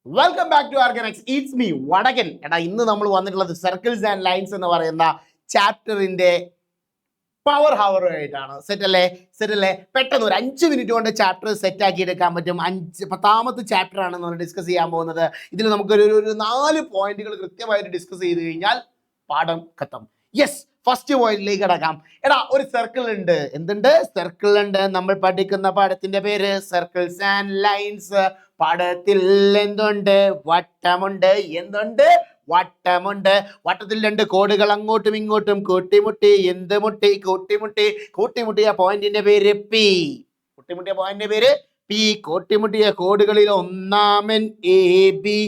Welcome back to ആർഗനക്സ്. It's me Vadakan. എടാ, ഇന്ന് നമ്മൾ വന്നിട്ടുള്ളത് സർക്കിൾസ് ആൻഡ് ലൈൻസ് എന്ന് പറയുന്ന ചാപ്റ്ററിന്റെ പവർ ഹവറുമായിട്ടാണ്. സെറ്റ് അല്ലേ? പെട്ടെന്ന് ഒരു 5 മിനിറ്റ് കൊണ്ട് ചാപ്റ്റർ സെറ്റ് ആക്കി എടുക്കാൻ പറ്റും. 10ാമത്തെ ചാപ്റ്റർ ആണ് നമ്മൾ ഡിസ്കസ് ചെയ്യാൻ പോകുന്നത്. ഇതിൽ നമുക്ക് ഒരു 4 പോയിന്റുകൾ കൃത്യമായിട്ട് ഡിസ്കസ് ചെയ്ത് കഴിഞ്ഞാൽ പാഠം ഖത്തം. യെസ്, ഫസ്റ്റ് പോയിന്റിലേക്ക് കിടക്കാം. എടാ, ഒരു സർക്കിൾ ഉണ്ട്. എന്തുണ്ട്? സർക്കിൾ ഉണ്ട്. നമ്മൾ പഠിക്കുന്ന പാഠത്തിന്റെ പേര് സർക്കിൾസ് ആൻഡ് ലൈൻസ്. പാഠത്തിൽ എന്തുണ്ട്? വട്ടമുണ്ട്. എന്തുണ്ട്? വട്ടമുണ്ട്. വട്ടത്തിൽ 2 കോടുകൾ അങ്ങോട്ടും ഇങ്ങോട്ടും കൂട്ടിമുട്ടി. എന്ത് മുട്ടി? കൂട്ടിമുട്ടിയ പോയിന്റിന്റെ പേര് പി. കൂട്ടിമുട്ടിയ പോയിന്റിന്റെ പേര് പി. കൂട്ടിമുട്ടിയ കോടുകളിൽ ഒന്നാമൻ എ ബി,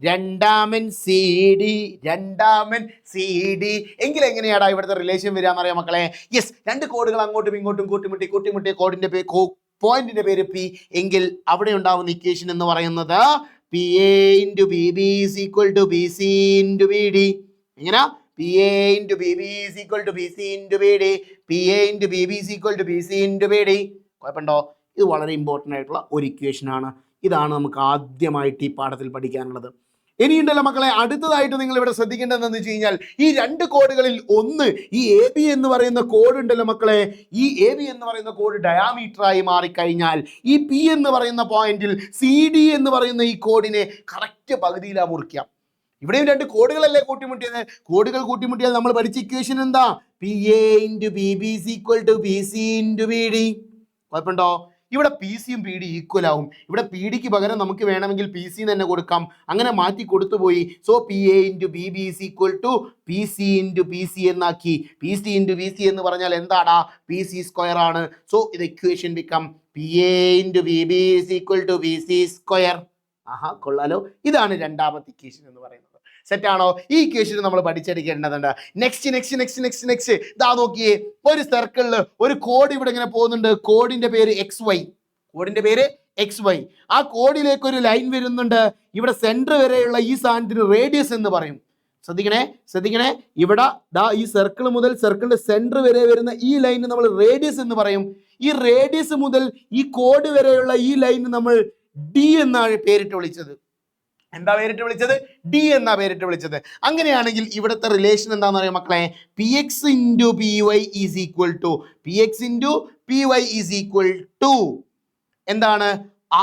രണ്ടാമൻ സി ഡി. എങ്കിലെങ്ങനെയാടാ ഇവിടുത്തെ റിലേഷൻ വരികയെന്നറിയാം മക്കളെ? യെസ്, 2 കോടുകൾ അങ്ങോട്ടും ഇങ്ങോട്ടും കൂട്ടിമുട്ടിയ കോഡിന്റെ പോയിന്റിന്റെ പേര് പി. എങ്കിൽ അവിടെ ഉണ്ടാവുന്ന ഇക്വേഷൻ എന്ന് പറയുന്നത് P A into B B is equal to B C into B D. എങ്ങനെ? P A into B B is equal to B C into B D. P A into B B is equal to B C into B D. കുഴപ്പമുണ്ടോ? ഇത് വളരെ important ആയിട്ടുള്ള ഒരു equation ആണ്. ഇതാണ് നമുക്ക് ആദ്യമായിട്ട് ഈ പാഠത്തിൽ പഠിക്കാനുള്ളത്. ഇനിയുണ്ടല്ലോ മക്കളെ, അടുത്തതായിട്ട് നിങ്ങൾ ഇവിടെ ശ്രദ്ധിക്കേണ്ടതെന്ന് വെച്ച് കഴിഞ്ഞാൽ ഈ 2 കോഡുകളിൽ ഒന്ന്, ഈ എ ബി എന്ന് പറയുന്ന കോഡ് ഉണ്ടല്ലോ മക്കളെ, ഈ എ ബി എന്ന് പറയുന്ന കോഡ് ഡയാമീറ്ററായി മാറിക്കഴിഞ്ഞാൽ ഈ പി എന്ന് പറയുന്ന പോയിന്റിൽ സി ഡി എന്ന് പറയുന്ന ഈ കോഡിനെ കറക്റ്റ് പകുതിയിലാണ് മുറിക്കാം. ഇവിടെയും 2 കോഡുകളല്ലേ കൂട്ടിമുട്ടിയത്. കോഡുകൾ കൂട്ടിമുട്ടിയാൽ നമ്മൾ പഠിച്ച ഇക്വേഷൻ എന്താ? P A into B B is equal to B C into B D. കുഴപ്പമുണ്ടോ? ഇവിടെ പി സിയും പി ഡി ഈക്വൽ ആവും. ഇവിടെ പി ഡിക്ക് പകരം നമുക്ക് വേണമെങ്കിൽ പി സി തന്നെ കൊടുക്കാം. അങ്ങനെ മാറ്റി കൊടുത്തുപോയി. So P A into B B is equal to P C into P C എന്നാക്കി. P C into P C എന്ന് പറഞ്ഞാൽ എന്താടാ? പി സി സ്ക്വയർ ആണ്. സോ ഇത് equation become P A into B B is equal to P C square. ആഹാ, കൊള്ളാലോ. ഇതാണ് 2ാമത്തെ equation എന്ന് പറയുന്നത്. സെറ്റാണോ? ഈ ഇക്വേഷൻ നമ്മൾ പഠിച്ചെടുക്കേണ്ടതുണ്ട്. നെക്സ്റ്റ് ഇതാ നോക്കിയേ, ഒരു സർക്കിളിൽ ഒരു കോഡ് ഇവിടെ ഇങ്ങനെ പോകുന്നുണ്ട്. കോഡിന്റെ പേര് എക്സ് വൈ. ആ കോഡിലേക്ക് ഒരു ലൈൻ വരുന്നുണ്ട്. ഇവിടെ സെന്റർ വരെയുള്ള ഈ സാധനത്തിന് റേഡിയസ് എന്ന് പറയും. ശ്രദ്ധിക്കണേ. ഇവിടെ ഈ സർക്കിൾ മുതൽ സർക്കിളിന്റെ സെന്റർ വരെ വരുന്ന ഈ ലൈന് നമ്മൾ റേഡിയസ് എന്ന് പറയും. ഈ റേഡിയസ് മുതൽ ഈ കോഡ് വരെയുള്ള ഈ ലൈന് നമ്മൾ ഡി എന്നാണ് പേരിട്ട് വിളിച്ചത്. എന്താ പേരിട്ട് വിളിച്ചത്? ഡി എന്നാ പേരിട്ട് വിളിച്ചത്. അങ്ങനെയാണെങ്കിൽ ഇവിടുത്തെ റിലേഷൻ എന്താണെന്ന് അറിയാം മക്കളെ? P X into P Y is equal to എന്താണ്?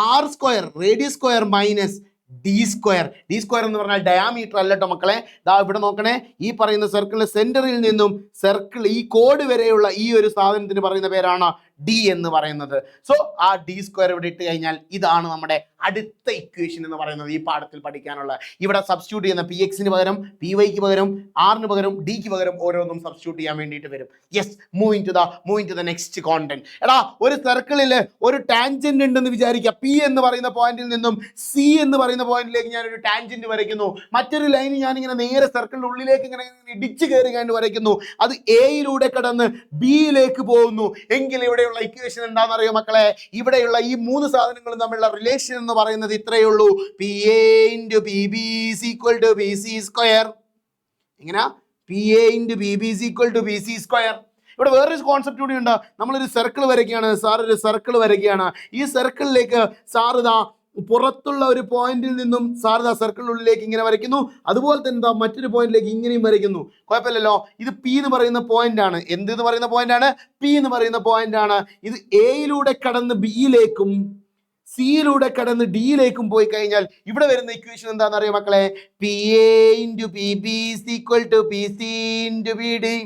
R square, radius square minus D square. D square എന്ന് പറഞ്ഞാൽ ഡയാമീറ്റർ അല്ല കേട്ടോ മക്കളെ. ദാ ഇവിടെ നോക്കണേ, ഈ പറയുന്ന സർക്കിളിന്റെ സെന്ററിൽ നിന്നും സർക്കിൾ ഈ കോഡ് വരെയുള്ള ഈ ഒരു സാധനത്തിന് പറയുന്ന പേരാണ് ഡി എന്ന് പറയുന്നത്. സോ ആ ഡി സ്ക്വയർ ഇവിടെ ഇട്ട് കഴിഞ്ഞാൽ ഇതാണ് നമ്മുടെ അടുത്ത ഇക്വേഷൻ എന്ന് പറയുന്നത് ഈ പാഠത്തിൽ പഠിക്കാനുള്ള. ഇവിടെ സബ്സ്റ്റിറ്റ്യൂട്ട് ചെയ്യുന്ന പി എക്സിന് പകരം പി വൈക്ക് പകരം ആറിന് പകരം ഡിക്ക് പകരം ഓരോന്നും സബ്സ്റ്റിറ്റ്യൂട്ട് ചെയ്യാൻ വേണ്ടിയിട്ട് വരും. Yes, moving to the next content. എടാ, ഒരു സർക്കിളിൽ ഒരു ടാൻജന്റ് ഉണ്ടെന്ന് വിചാരിക്കുക. പി എന്ന് പറയുന്ന പോയിന്റിൽ നിന്നും സി എന്ന് പറയുന്ന പോയിന്റിലേക്ക് ഞാനൊരു ടാൻജന്റ് വരയ്ക്കുന്നു. മറ്റൊരു ലൈൻ ഞാനിങ്ങനെ നേരെ സർക്കിളിന്റെ ഉള്ളിലേക്ക് ഇങ്ങനെ ഇടിച്ചു കയറി കണ്ട് വരയ്ക്കുന്നു. അത് എയിലൂടെ കടന്ന് ബിയിലേക്ക് പോകുന്നു. എങ്കിൽ ഇവിടെയുള്ള ഇക്വേഷൻ എന്താണെന്ന് അറിയോ മക്കളെ? ഇവിടെയുള്ള ഈ 3 സാധനങ്ങളും തമ്മിലുള്ള റിലേഷൻ എന്ന് പറയുന്നത് ഇത്രയേ ഉള്ളൂ. P A into B B is equal to B C square. എങ്ങനെയാ? P A into B B is equal to B C square. ഇവിടെ വേറൊരു കോൺസെപ്റ്റ് കൂടി ഉണ്ട്. നമ്മളൊരു സർക്കിൾ വരയ്ക്കുകയാണ്. ഒരു സർക്കിൾ വരയ്ക്കുകയാണ്. ഈ സർക്കിളിലേക്ക് സാർ ഇതാ പുറത്തുള്ള ഒരു പോയിന്റിൽ നിന്നും സാർ സർക്കിളിനുള്ളിലേക്ക് ഇങ്ങനെ വരയ്ക്കുന്നു. അതുപോലെ തന്നെ മറ്റൊരു പോയിന്റിലേക്ക് ഇങ്ങനെയും വരയ്ക്കുന്നു. കുഴപ്പമില്ലല്ലോ. ഇത് പി എന്ന് പറയുന്ന പോയിന്റ് ആണ്. എന്തെന്ന് പറയുന്ന പോയിന്റ് ആണ്? പി എന്ന് പറയുന്ന പോയിന്റ് ആണ്. ഇത് എയിലൂടെ കടന്ന് ബിയിലേക്കും സിയിലൂടെ കടന്ന് ഡിയിലേക്കും പോയി കഴിഞ്ഞാൽ ഇവിടെ വരുന്ന ഇക്വേഷൻ എന്താണെന്ന് അറിയാം മക്കളെ? P A into P B is equal to P C into B D.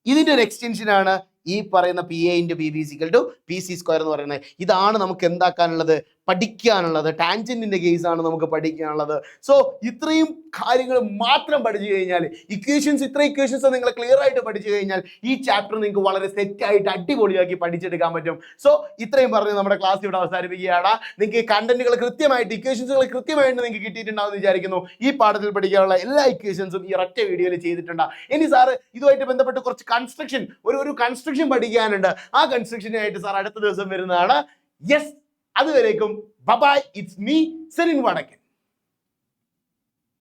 ഇതിന്റെ ഒരു എക്സ്റ്റൻഷൻ ആണ് ഈ പറയുന്ന P A into B B is equal to P C square എന്ന് പറയുന്നത്. ഇതാണ് നമുക്ക് എന്താക്കാനുള്ളത്? പഠിക്കാനുള്ളത്. ടാൻജന്റിന്റെ കേസാണ് നമുക്ക് പഠിക്കാനുള്ളത്. സോ ഇത്രയും കാര്യങ്ങൾ മാത്രം പഠിച്ചു കഴിഞ്ഞാൽ, ഇത്ര ഇക്വേഷൻസ് നിങ്ങൾ ക്ലിയർ ആയിട്ട് പഠിച്ചു കഴിഞ്ഞാൽ ഈ ചാപ്റ്റർ നിങ്ങൾക്ക് വളരെ സെറ്റായിട്ട് അടിപൊളിയാക്കി പഠിച്ചെടുക്കാൻ പറ്റും. സോ ഇത്രയും പറഞ്ഞ് നമ്മുടെ ക്ലാസ് ഇവിടെ അവസാനിപ്പിക്കുകയാണ്. നിങ്ങൾക്ക് കണ്ടന്റുകൾ കൃത്യമായിട്ട്, ഇക്വേഷൻസുകൾ കൃത്യമായിട്ട് നിങ്ങൾക്ക് കിട്ടിയിട്ടുണ്ടാവും വിചാരിക്കുന്നു. ഈ പാഠത്തിൽ പഠിക്കാനുള്ള എല്ലാ ഇക്വേഷൻസും ഈ ഒറ്റ വീഡിയോയിൽ ചെയ്തിട്ടുണ്ട്. ഇനി സാറ് ഇതുമായിട്ട് ബന്ധപ്പെട്ട് കുറച്ച് കൺസ്ട്രക്ഷൻ പഠിക്കാനുണ്ട്. ആ കൺസ്ട്രക്ഷനായിട്ട് സാർ അടുത്ത ദിവസം വരുന്നതാണ്. യെസ്, അതുവരേക്കും ബൈ. ഇറ്റ്സ് മീ സെറിൻ വടക്കൻ.